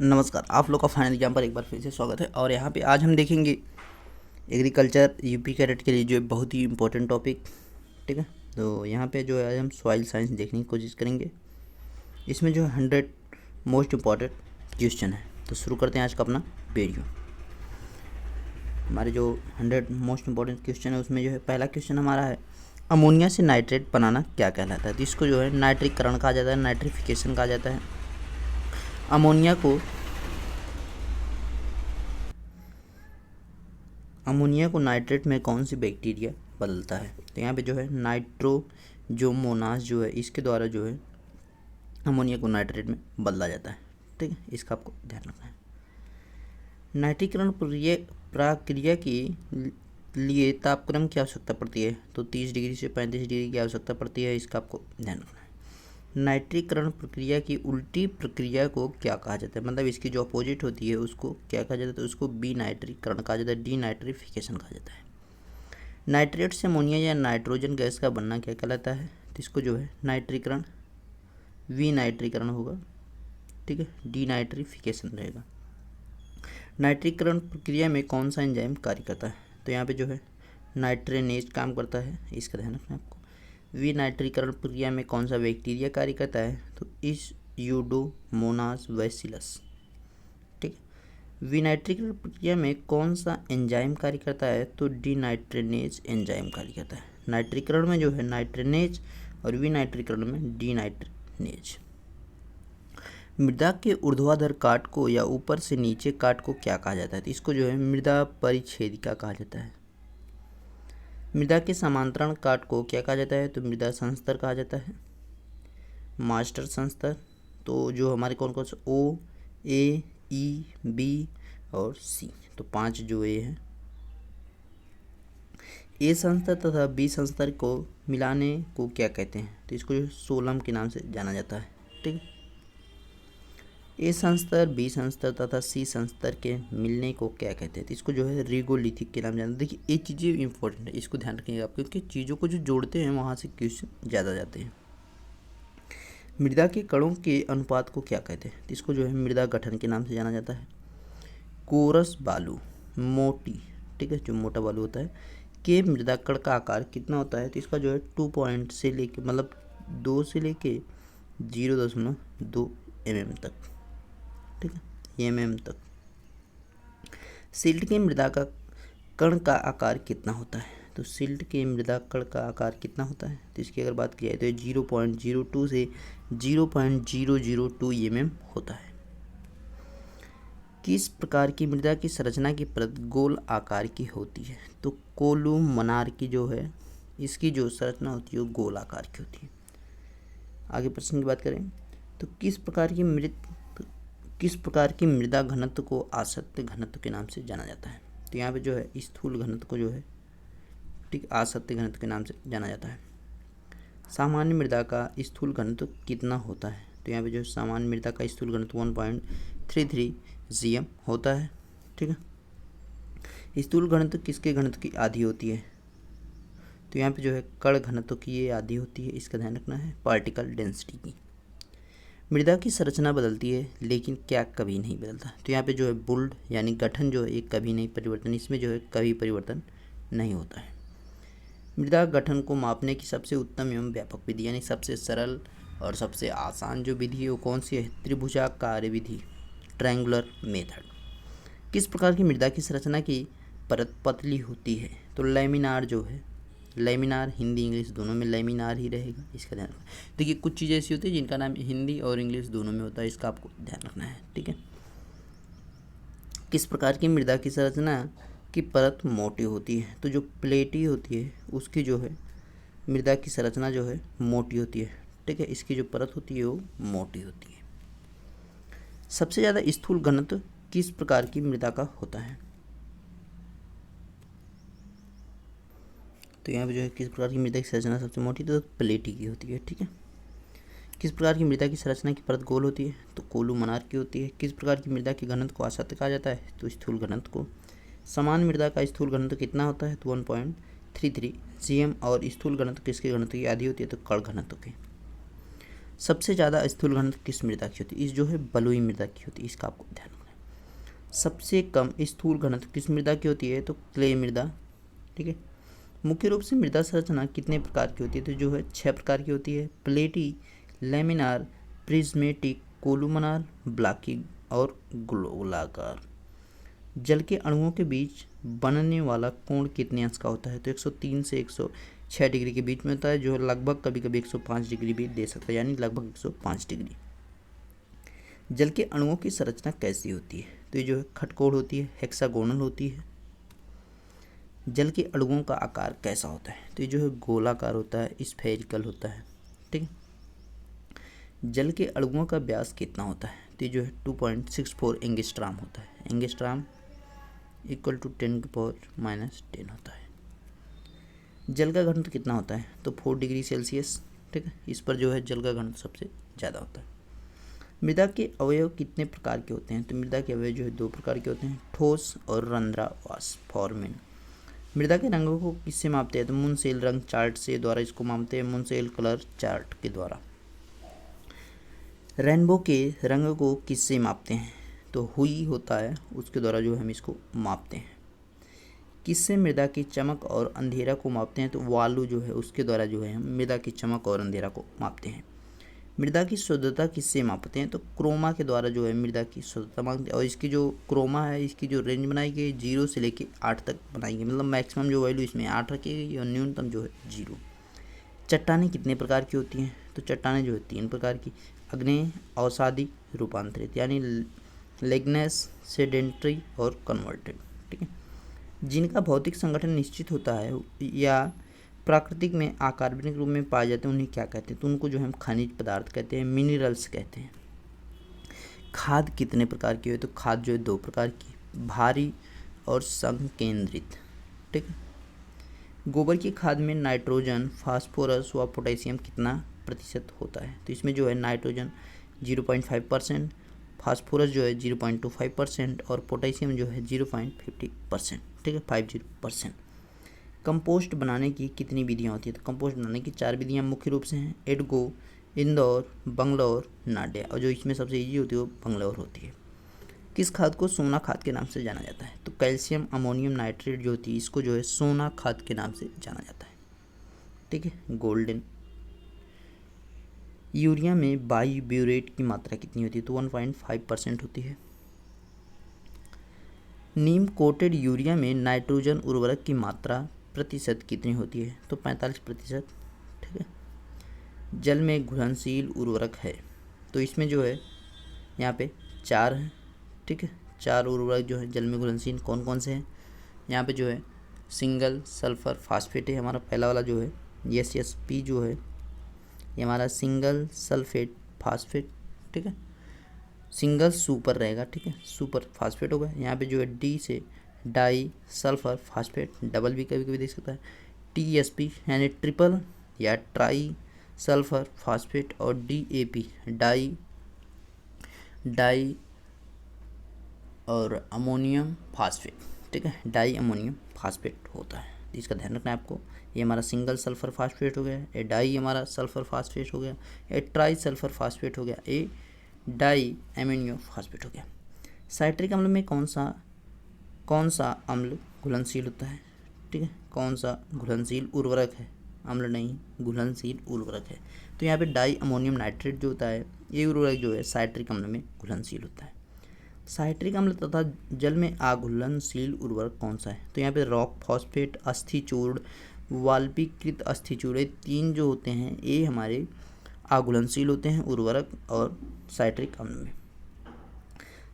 नमस्कार, आप लोग का फाइनल एग्जाम पर एक बार फिर से स्वागत है। और यहाँ पे आज हम देखेंगे एग्रीकल्चर यूपी कैडेट के लिए जो है बहुत ही इम्पोर्टेंट टॉपिक। ठीक है, तो यहाँ पे जो है आज हम सॉइल साइंस देखने की कोशिश करेंगे। इसमें जो है 100 मोस्ट इम्पॉर्टेंट क्वेश्चन है। तो शुरू करते हैं आज का अपना वीडियो। हमारे जो 100 मोस्ट इम्पॉर्टेंट क्वेश्चन है उसमें जो है पहला क्वेश्चन हमारा है, अमोनिया से नाइट्रेट बनाना क्या कहलाता है। तो इसको जो है नाइट्रीकरण कहा जाता है, नाइट्रिफिकेशन कहा जाता है। अमोनिया को नाइट्रेट में कौन सी बैक्टीरिया बदलता है। तो यहाँ पे जो है नाइट्रोजोमोनास जो है इसके द्वारा जो है अमोनिया को नाइट्रेट में बदला जाता है। ठीक है, इसका आपको ध्यान रखना है। नाइट्रीकरण प्रक्रिया के लिए तापक्रम की आवश्यकता पड़ती है। तो 30 डिग्री से 35 डिग्री की आवश्यकता पड़ती है, इसका आपको ध्यान रखना है। नाइट्रीकरण प्रक्रिया की उल्टी प्रक्रिया को क्या कहा जाता है, मतलब इसकी जो अपोजिट होती है उसको क्या कहा जाता है। तो उसको विनाइट्रीकरण कहा जाता है, डीनाइट्रिफिकेशन कहा जाता है। नाइट्रेट से अमोनिया या नाइट्रोजन गैस का बनना क्या कहलाता है। तो इसको जो है नाइट्रीकरण, विनाइट्रीकरण होगा। ठीक है, डीनाइट्रिफिकेशन रहेगा। नाइट्रीकरण प्रक्रिया में कौन सा एंजाइम कार्य करता है। तो यहाँ पे जो है नाइट्रेनेज काम करता है, इसका ध्यान रखना है आपको। विनाइट्रीकरण प्रक्रिया में कौन सा बैक्टीरिया कार्य करता है। तो इस यूडोमोनास बैसिलस। ठीक है, विनाइट्रीकरण प्रक्रिया में कौन सा एंजाइम कार्य करता है। तो डीनाइट्रेनेज एंजाइम कार्य करता है। नाइट्रीकरण में जो है नाइट्रेनेज और विनाइट्रीकरण में डीनाइट्रेनेज। मृदा के ऊर्ध्वाधर काट को या ऊपर से नीचे काट को क्या कहा जाता है। तो इसको जो है मृदा परिच्छेदिका कहा जाता है। मृदा के समांतरण काट को क्या कहा जाता है। तो मृदा संस्तर कहा जाता है, मास्टर संस्तर। तो जो हमारे कौन कौन से ओ, ए, ई, बी और सी, तो 5 जो ए हैं। ए संस्तर तथा बी संस्तर को मिलाने को क्या कहते हैं। तो इसको जो सोलम के नाम से जाना जाता है। ठीक है, ए संस्तर, बी संस्तर तथा सी संस्तर के मिलने को क्या कहते हैं। तो इसको जो है रिगोलिथिक के नाम जाना। देखिए ये चीज़ें इंपॉर्टेंट है, इसको ध्यान रखिएगा आप, क्योंकि चीज़ों को जो जोड़ते हैं वहाँ से क्वेश्चन ज़्यादा जाते हैं। मृदा के कणों के अनुपात को क्या कहते हैं। तो इसको जो है मृदा गठन के नाम से जाना जाता है। कोरस बालू, मोटी, ठीक है, जो मोटा बालू होता है, के मृदा कण का आकार कितना होता है। तो इसका जो है 2 पॉइंट से लेके मतलब 2 से लेके 0.2 mm तक। ठीक है, mm तक। सिल्ट के मृदा का कण का आकार कितना होता है। तो सिल्ट के मृदा कण का आकार कितना होता है। तो इसकी अगर बात की जाए तो 0.02 से 0.002 mm होता है। किस प्रकार की मृदा की संरचना की परत गोल आकार की होती है। तो कोलुमनार की जो है इसकी जो संरचना होती है वो गोल आकार की होती है। आगे प्रश्न की बात करें तो किस प्रकार की मृदा घनत्व को आसक्त घनत्व के नाम से जाना जाता है। तो यहाँ पे जो है स्थूल घनत्व को जो है ठीक आसक्त घनत्व के नाम से जाना जाता है। सामान्य मृदा का स्थूल घनत्व कितना होता है। तो यहाँ पे जो सामान्य मृदा का स्थूल घनत्व 1.33 GM होता है। ठीक है, स्थूल घनत्व किसके घनत्व की आधी होती है। तो यहाँ पे जो है कण घनत्व की ये आधी होती है, इसका ध्यान रखना है, पार्टिकल डेंसिटी की। मृदा की संरचना बदलती है लेकिन क्या कभी नहीं बदलता। तो यहाँ पे जो है बुल्ड यानी गठन जो है ये कभी नहीं परिवर्तन, इसमें जो है कभी परिवर्तन नहीं होता है। मृदा गठन को मापने की सबसे उत्तम एवं व्यापक विधि यानी सबसे सरल और सबसे आसान जो विधि है वो कौन सी है। त्रिभुजाकार विधि, ट्रायंगुलर मेथड। किस प्रकार की मृदा की संरचना की परत पतली होती है। तो लैमिनार जो है, लैमिनार हिंदी इंग्लिश दोनों में लैमिनार ही रहेगा, इसका ध्यान रखना। देखिए कुछ चीज़ें ऐसी होती है जिनका नाम हिंदी और इंग्लिश दोनों में होता है, इसका आपको ध्यान रखना है। ठीक है, किस प्रकार की मृदा की संरचना की परत मोटी होती है। तो जो प्लेटी होती है उसकी जो है मृदा की संरचना जो है मोटी होती है। ठीक है, इसकी जो परत होती है वो मोटी होती है। सबसे ज़्यादा स्थूल घनत्व किस प्रकार की मृदा का होता है। तो यहाँ पे जो है किस प्रकार की मृदा की संरचना सबसे मोटी, तो प्लेटी की होती है। ठीक है, किस प्रकार की मृदा की संरचना की परत गोल होती है। तो कोलुमनार की होती है। किस प्रकार की मृदा की घनत्व को आसक्त कहा जाता है। तो स्थूल घनत्व को। समान मृदा का स्थूल घनत्व कितना होता है। तो 1.33 GM और स्थूल घनत्व किसके घनत्व की आधी होती है। तो कण घनत्व के। सबसे ज़्यादा स्थूल घनत्व किस मृदा की होती है? इस जो है बलुई मृदा की होती है, इसका आपको ध्यान रखना है। सबसे कम स्थूल घनत्व किस मृदा की होती है? तो क्ले मृदा। ठीक है। मुख्य रूप से मृदा संरचना कितने प्रकार की होती है? तो जो है 6 प्रकार की होती है। प्लेटी, लेमिनार, प्रिज्मेटिक, कोलुमनार, ब्लॉकी और गोलाकार। जल के अणुओं के बीच बनने वाला कोण कितने अंश का होता है? तो 103 से 106 डिग्री के बीच में होता है, जो लगभग कभी कभी 105 डिग्री भी दे सकता है, यानी लगभग 105 डिग्री। जल के अणुओं की संरचना कैसी होती है? तो ये जो है खटकोण होती है, हेक्सागोनल होती है। जल के अणुओं का आकार कैसा होता है? तो ये जो है गोलाकार होता है, स्फेरिकल होता है। ठीक है। जल के अणुओं का व्यास कितना होता है? तो ये जो है 2.64 एंगस्ट्राम होता है। एंगस्ट्राम इक्वल टू 10⁻⁻10 होता है। जल का घनत्व कितना होता है? तो 4 डिग्री सेल्सियस। ठीक है। इस पर जो है जल का घनत्व सबसे ज़्यादा होता है। मृदा के अवयव कितने प्रकार के होते हैं? तो मृदा के अवयव जो है 2 प्रकार के होते हैं, ठोस और रंध्रावास, फॉर्मेन। मृदा के रंगों को किससे मापते हैं? तो मुनसेल रंग चार्ट से द्वारा इसको मापते हैं, मुनसेल कलर चार्ट के द्वारा। रेनबो के रंग को किससे मापते हैं? तो हुई होता है, उसके द्वारा जो हम इसको मापते हैं। किससे मृदा की चमक और अंधेरा को मापते हैं? तो वालू जो है उसके द्वारा जो है हम मृदा की चमक और अंधेरा को मापते हैं। मृदा की शुद्धता किससे मापते हैं? तो क्रोमा के द्वारा जो है मृदा की शुद्धता मापते हैं। और इसकी जो क्रोमा है, इसकी जो रेंज बनाई गई 0 से लेके 8 तक बनाई गई, मतलब मैक्सिमम जो वैल्यू इसमें 8 रखी गई और न्यूनतम जो है 0। चट्टानें कितने प्रकार की होती हैं? तो चट्टानें जो है 3 प्रकार की, आग्नेय, अवसादी, रूपांतरित, यानी लेग्नेस, सेडेंट्री और कन्वर्टेड। ठीक है। जिनका भौतिक संगठन निश्चित होता है या प्राकृतिक में अकार्बनिक रूप में पाए जाते हैं, उन्हें क्या कहते हैं? तो उनको जो हम खनिज पदार्थ कहते हैं, मिनरल्स कहते हैं। खाद कितने प्रकार की है? तो खाद जो है 2 प्रकार की, भारी और संकेंद्रित। ठीक है। गोबर की खाद में नाइट्रोजन, फास्फोरस व पोटेशियम कितना प्रतिशत होता है? तो इसमें जो है नाइट्रोजन 0.5%, फास्फोरस जो है 0.25% और पोटेशियम जो है 0.50%। ठीक है, 50%। कंपोस्ट बनाने की कितनी विधियाँ होती है? तो कंपोस्ट बनाने की 4 विधियाँ मुख्य रूप से हैं, एडगो, इंदौर, बंगलौर, नाडिया, और जो इसमें सबसे ईजी होती है वो बंगलौर होती है। किस खाद को सोना खाद के नाम से जाना जाता है? तो कैल्शियम अमोनियम नाइट्रेट जो होती है, इसको जो है सोना खाद के नाम से जाना जाता है। ठीक है। गोल्डन। यूरिया में बाईब्यूरेट की मात्रा कितनी होती है? तो 1.5% होती है। नीम कोटेड यूरिया में नाइट्रोजन उर्वरक की मात्रा प्रतिशत कितनी होती है? तो 45%। ठीक है। जल में घुलनशील उर्वरक है, तो इसमें जो है यहाँ पे 4 है। ठीक है। 4 उर्वरक जो है जल में घुलनशील कौन कौन से हैं? यहाँ पे जो है सिंगल सल्फर फास्फेट है हमारा पहला वाला, जो है SSP जो है ये हमारा सिंगल सल्फेट फास्फेट। ठीक है। सिंगल सुपर रहेगा। ठीक है, सुपर फास्फेट होगा। यहाँ पे जो है D से डाई सल्फर फास्फेट, डबल भी कभी कभी देख सकता है, TSP यानी ट्रिपल या ट्राई सल्फर फास्फेट, और DAP डाई और अमोनियम फास्फेट। ठीक है, डाई अमोनियम फास्फेट होता है, इसका ध्यान रखना है आपको। ये हमारा सिंगल सल्फर फास्फेट हो गया, ये डाई हमारा सल्फर फास्फेट हो गया, ये ट्राई सल्फर फास्फेट हो गया, ये डाई अमोनियम फास्फेट हो गया। साइट्रिक अम्ल में कौन सा अम्ल घुलनशील होता है? ठीक है, कौन सा घुलनशील उर्वरक है? अम्ल नहीं, घुलनशील उर्वरक है। तो यहाँ पे डाई अमोनियम नाइट्रेट जो होता है, ये उर्वरक जो है साइट्रिक अम्ल में घुलनशील होता है। साइट्रिक अम्ल तथा जल में अघुलनशील उर्वरक कौन सा है? तो यहाँ पे रॉक फॉस्फेट, अस्थिचूर्ण, वाल्पीकृत अस्थिचूर्ण, ये 3 जो होते हैं ये हमारे अघुलनशील होते हैं उर्वरक और साइट्रिक अम्ल में।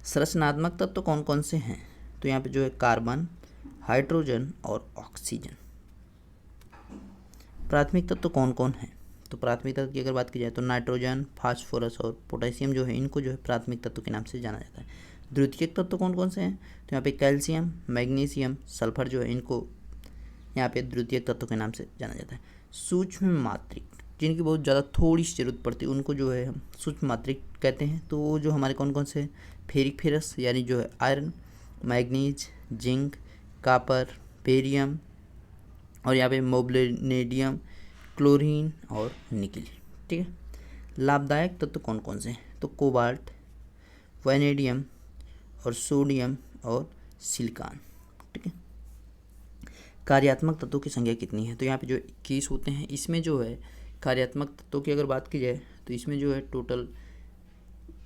संरचनात्मक तत्व कौन कौन से हैं? तो यहाँ पे जो है कार्बन, हाइड्रोजन और ऑक्सीजन। प्राथमिक तत्व कौन कौन है? तो प्राथमिक तत्व की अगर बात की जाए तो नाइट्रोजन, फास्फोरस और पोटेशियम जो है इनको जो है प्राथमिक तत्व के नाम से जाना जाता है। द्वितीयक तत्व कौन कौन से हैं? तो यहाँ पे कैल्शियम, मैग्नीशियम, सल्फर जो है इनको यहाँ पे द्वितीयक तत्व के नाम से जाना जाता है। सूक्ष्म मात्रिक, जिनकी बहुत ज़्यादा थोड़ी सी जरूरत पड़ती है उनको जो है हम सूक्ष्म मात्रिक कहते हैं। तो वो जो हमारे कौन कौन से? फेरिक फेरस यानी जो है iron, manganese, zinc, copper, barium, और यहाँ पे मोब्लेनेडियम, क्लोरीन और निकिल। ठीक है। लाभदायक तत्व कौन कौन से हैं? तो कोबाल्ट, वैनेडियम और सोडियम और सिलिकॉन। ठीक है। कार्यात्मक तत्वों की संख्या कितनी है? तो यहाँ पे जो 21 होते हैं, इसमें जो है कार्यात्मक तत्वों की अगर बात की जाए तो इसमें जो है टोटल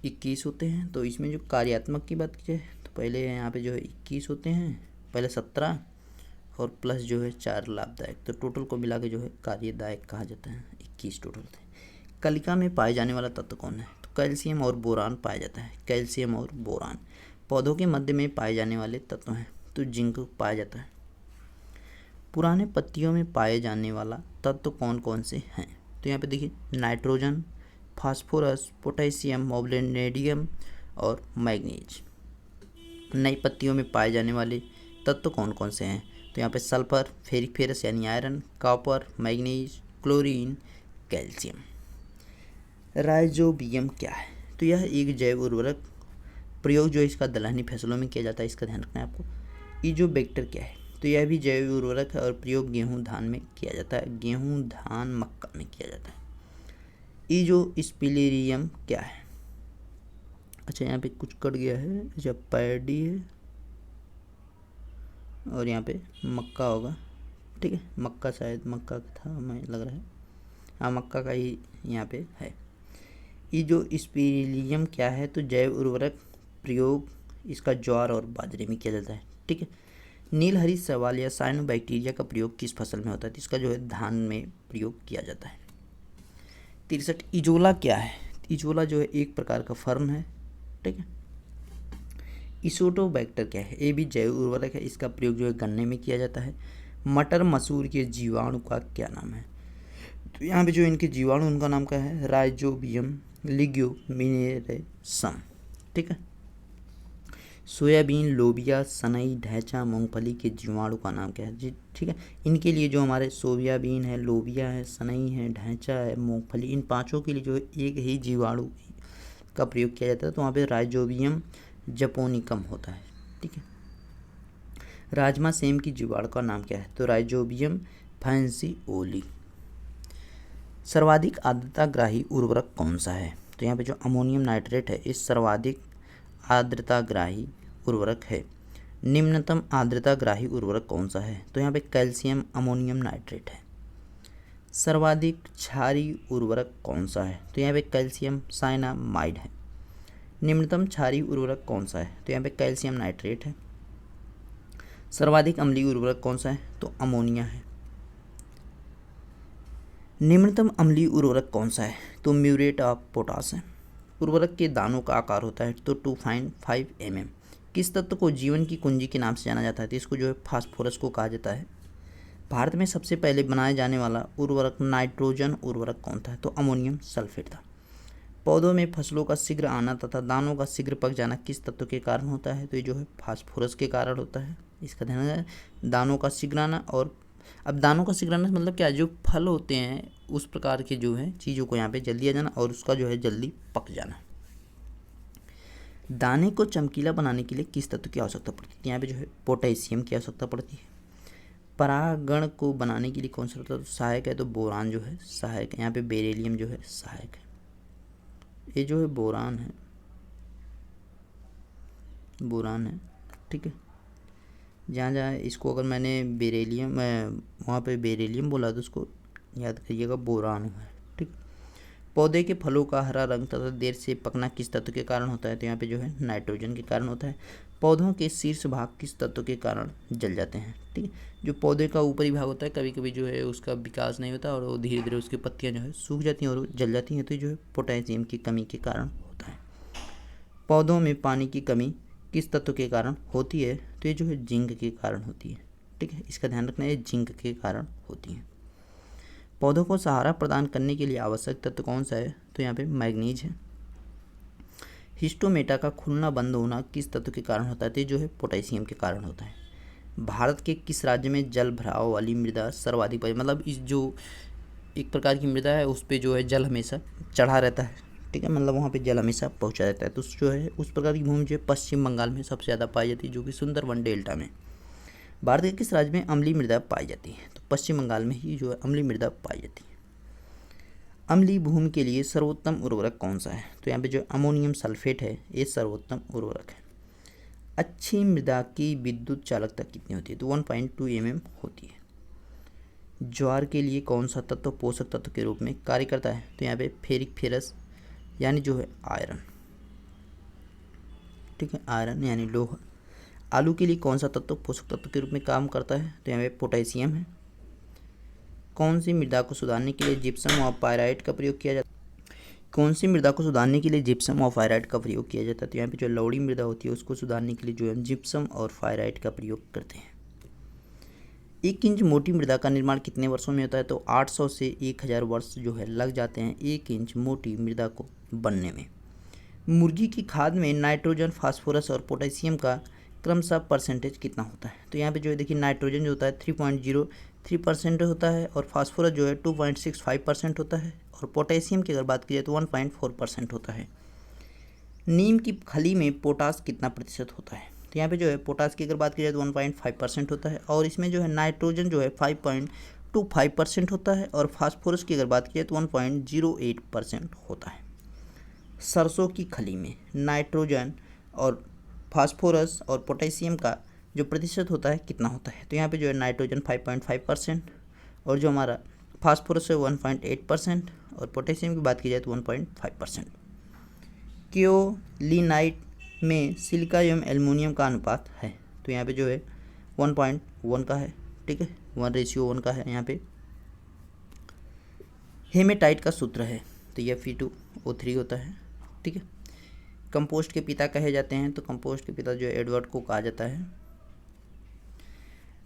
21 होते हैं। तो इसमें जो कार्यात्मक की बात की जाए तो पहले यहाँ पे जो है 21 होते हैं, पहले 17 और प्लस जो है 4 लाभदायक, तो टोटल को मिला के जो है कार्यदायक कहा जाता है। 21 टोटल होते हैं। कलिका में पाए जाने वाला तत्व कौन है? तो कैल्शियम और बोरान पाया जाता है। कैल्शियम और बोरान पौधों के मध्य में पाए जाने वाले तत्व हैं। तो जिंक पाया जाता है। पुराने पत्तियों में पाए जाने वाला तत्व कौन कौन से हैं? तो यहाँ पे देखिए नाइट्रोजन, फास्फोरस, पोटेशियम, मोब्लिनेडियम और मैग्नीज। नई पत्तियों में पाए जाने वाले तत्व कौन कौन से हैं? तो यहाँ पे सल्फर, फेरिक फेरस यानी iron, copper, manganese, chlorine, calcium. Rhizobium क्या है? तो यह एक जैव उर्वरक प्रयोग जो इसका दलहनी फसलों में किया जाता है, इसका ध्यान रखना है आपको। इजोबैक्टर क्या है? तो यह भी जैव उर्वरक है और प्रयोग गेहूं धान में किया जाता है। गेहूं धान मक्का में किया जाता है। इजोस्पिलेरियम क्या है? अच्छा यहाँ पे कुछ कट गया है, जब पैडी है और यहाँ पे मक्का होगा। ठीक है, मक्का शायद मक्का था, मैं लग रहा है, हाँ मक्का का ही यहाँ पे है। इजोस्पिलेरियम क्या है? तो जैव उर्वरक प्रयोग इसका ज्वार और बाजरे में किया जाता है। ठीक है। नीलहरी शैवाल या साइनोबैक्टीरिया का प्रयोग किस फसल में होता है? तो इसका जो है धान में प्रयोग किया जाता है। 63 इजोला क्या है? इजोला जो है एक प्रकार का फर्न है। ठीक है। इसोटोबैक्टर क्या है? ये भी जैव उर्वरक है, इसका प्रयोग जो है गन्ने में किया जाता है। मटर मसूर के जीवाणु का क्या नाम है? तो यहाँ पे जो इनके जीवाणु उनका नाम क्या है? राइजोबियम लिग्यूमिनेरेसम। ठीक है। सोयाबीन, लोबिया, सनई, ढैंचा, मूंगफली के जीवाणु का नाम क्या है जी? ठीक है। इनके लिए जो हमारे सोयाबीन है, लोबिया है, सनई है, ढैंचा है, मूंगफली, इन पांचों के लिए जो है एक ही जीवाणु का प्रयोग किया जाता है। तो वहाँ पे राइजोबियम जपोनिकम होता है। ठीक है। राजमा सेम की जीवाणु का नाम क्या है? तो राइजोबियम फैंसीओली। सर्वाधिक आर्द्रताग्राही उर्वरक कौन सा है? तो यहाँ पे जो अमोनियम नाइट्रेट है इस सर्वाधिक आर्द्रताग्राही उर्वरक है। निम्नतम आर्द्रताग्राही उर्वरक कौन सा है? तो यहाँ पे कैल्शियम अमोनियम नाइट्रेट है। सर्वाधिक क्षारीय उर्वरक कौन सा है? तो यहाँ पे कैल्शियम साइनामाइड है। निम्नतम क्षारीय उर्वरक कौन सा है? तो यहाँ पे कैल्शियम नाइट्रेट है। सर्वाधिक अम्लीय उर्वरक कौन सा है? तो अमोनिया है। निम्नतम अम्लीय उर्वरक कौन सा है? तो म्यूरेट ऑफ पोटाश है। उर्वरक के दानों का आकार होता है तो 2.5 mm। किस तत्व को जीवन की कुंजी के नाम से जाना जाता है? तो इसको जो है फास्फोरस को कहा जाता है। भारत में सबसे पहले बनाया जाने वाला उर्वरक नाइट्रोजन उर्वरक कौन था? तो अमोनियम सल्फेट था। पौधों में फसलों का शीघ्र आना तथा दानों का शीघ्र पक जाना किस तत्व के कारण होता है? तो ये जो है फास्फोरस के कारण होता है। इसका ध्यान रखना, दानों का शीघ्र आना। और अब दानों का शीघ्र आना मतलब क्या? जो फल होते हैं उस प्रकार के जो है चीज़ों को यहाँ पे जल्दी आ जाना और उसका जो है जल्दी पक जाना। दाने को चमकीला बनाने के लिए किस तत्व की आवश्यकता पड़ती है? यहाँ पे जो है पोटेशियम की आवश्यकता पड़ती है। परागण को बनाने के लिए कौन सा तत्व सहायक है? तो बोरान जो है सहायक है। यहाँ पे बेरिलियम जो है सहायक है। ये जो है बोरान है, बोरान है। ठीक है। जहाँ जहाँ इसको अगर मैंने बेरिलियम वहाँ पे बेरिलियम बोला तो उसको याद करिएगा बोरान है। ठीक। पौधे के फलों का हरा रंग तथा देर से पकना किस तत्व के कारण होता है? तो यहाँ पे जो है नाइट्रोजन के कारण होता है। पौधों के शीर्ष भाग किस तत्व के कारण जल जाते हैं? ठीक है। जो पौधे का ऊपरी भाग होता है कभी कभी जो है उसका विकास नहीं होता और वो धीरे धीरे उसकी पत्तियाँ जो है सूख जाती हैं और जल जाती हैं। तो जो है पोटेशियम की कमी के कारण होता है। पौधों में पानी की कमी किस तत्व के कारण होती है? तो ये जो है जिंक के कारण होती है। ठीक है। इसका ध्यान रखना है, जिंक के कारण होती है। पौधों को सहारा प्रदान करने के लिए आवश्यक तत्व कौन सा है? तो यहाँ पे मैग्नीज है। हिस्टोमेटा का खुलना बंद होना किस तत्व के कारण होता है? तो जो है पोटेशियम के कारण होता है। भारत के किस राज्य में जल भराव वाली मृदा सर्वाधिक मतलब इस जो एक प्रकार की मृदा है उस पर जो है जल हमेशा चढ़ा रहता है। ठीक है, मतलब वहाँ पे जल हमेशा पहुँचा रहता है। तो जो है उस प्रकार की भूमि जो है पश्चिम बंगाल में सबसे ज़्यादा पाई जाती है, जो कि सुंदरवन डेल्टा में। भारत के किस राज्य में अम्लीय मृदा पाई जाती है? तो पश्चिम बंगाल में ही जो है अम्लीय मृदा पाई जाती है। अम्लीय भूमि के लिए सर्वोत्तम उर्वरक कौन सा है? तो यहाँ पे जो अमोनियम सल्फेट है ये सर्वोत्तम उर्वरक है। अच्छी मृदा की विद्युत चालकता कितनी होती है? तो 1.2 mm होती है। ज्वार के लिए कौन सा तत्व पोषक तत्व के रूप में कार्य करता है? तो यहाँ पे फेरिक फेरस यानी जो है आयरन, ठीक है, आयरन यानी लोहा। आलू के लिए कौन सा तत्व पोषक तत्व के रूप में काम करता है? तो यहाँ पे पोटेशियम है। कौन सी मृदा को सुधारने के लिए जिप्सम और पायराइट का प्रयोग किया जाता है? कौन सी मृदा को सुधारने के लिए जिप्सम और फायराइट का प्रयोग किया जाता है? तो यहाँ पे जो लवड़ी मृदा होती है उसको सुधारने के लिए जो है जिप्सम और फायराइट का प्रयोग करते हैं। 1 इंच मोटी मृदा का निर्माण कितने वर्षों में होता है? तो 800 से 1000 वर्ष जो है लग जाते हैं 1 इंच मोटी मृदा को बनने में। मुर्गी की खाद में नाइट्रोजन, फास्फोरस और पोटेशियम का क्रमशः परसेंटेज कितना होता है? तो यहाँ पे जो है देखिए नाइट्रोजन जो होता है 3.03% होता है और फास्फोरस जो है 2.65% होता है और पोटेशियम की अगर बात की जाए तो 1.4% होता है। नीम की खली में पोटास कितना प्रतिशत होता है? तो यहाँ पे जो है पोटास की अगर बात की जाए तो 1.5% होता है और इसमें जो है नाइट्रोजन जो है 5.25% होता है और फास्फोरस की अगर बात की जाए तो 1.08% होता है। सरसों की खली में नाइट्रोजन और फास्फोरस और पोटेशियम का जो प्रतिशत होता है कितना होता है? तो यहाँ पे जो है नाइट्रोजन 5.5% और जो हमारा फास्फोरस है 1.8% और पोटेशियम की बात की जाए तो 1.5%। क्योलिनाइट में सिलिका एवं एल्युमिनियम का अनुपात है? तो यहाँ पे जो है 1.1 का है, ठीक है, 1:1 का है यहाँ पे। हेमेटाइट का सूत्र है तो यह Fe2O3 होता है, ठीक है। कंपोस्ट के पिता कहे जाते हैं तो कंपोस्ट के पिता जो है एडवर्ड को कहा जाता है।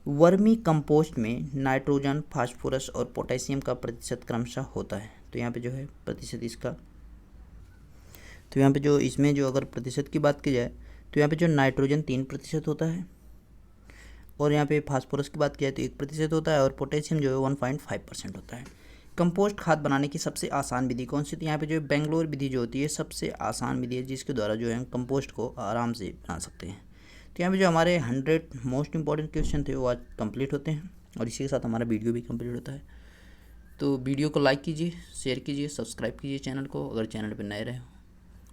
वर्मी कंपोस्ट में नाइट्रोजन, फास्फोरस और पोटेशियम का प्रतिशत क्रमशः होता है। तो यहाँ पे जो है प्रतिशत इसका, तो यहाँ पे जो इसमें जो अगर प्रतिशत की बात की जाए तो यहाँ पे जो नाइट्रोजन 3% होता है और यहाँ पे फास्फोरस की बात की जाए तो 1% होता है और पोटेशियम जो है 1.5% होता है। कंपोस्ट खाद बनाने की सबसे आसान विधि कौन सी? तो यहाँ पे जो है बेंगलोर विधि जो होती है सबसे आसान विधि है जिसके द्वारा जो है हम कंपोस्ट को आराम से बना सकते हैं। तो यहाँ पे जो हमारे 100 मोस्ट इंपॉर्टेंट क्वेश्चन थे वो आज कंप्लीट होते हैं और इसी के साथ हमारा वीडियो भी कंप्लीट होता है। तो वीडियो को लाइक कीजिए, शेयर कीजिए, सब्सक्राइब कीजिए चैनल को अगर चैनल पर नए रहे हो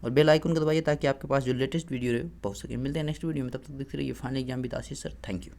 और बेल आइकन को दबाइए ताकि आपके पास जो लेटेस्ट वीडियो रहे पहुँच सके। मिलते हैं नेक्स्ट वीडियो में, तब तक देखते रहिए final exam with Ashish sir. Thank you.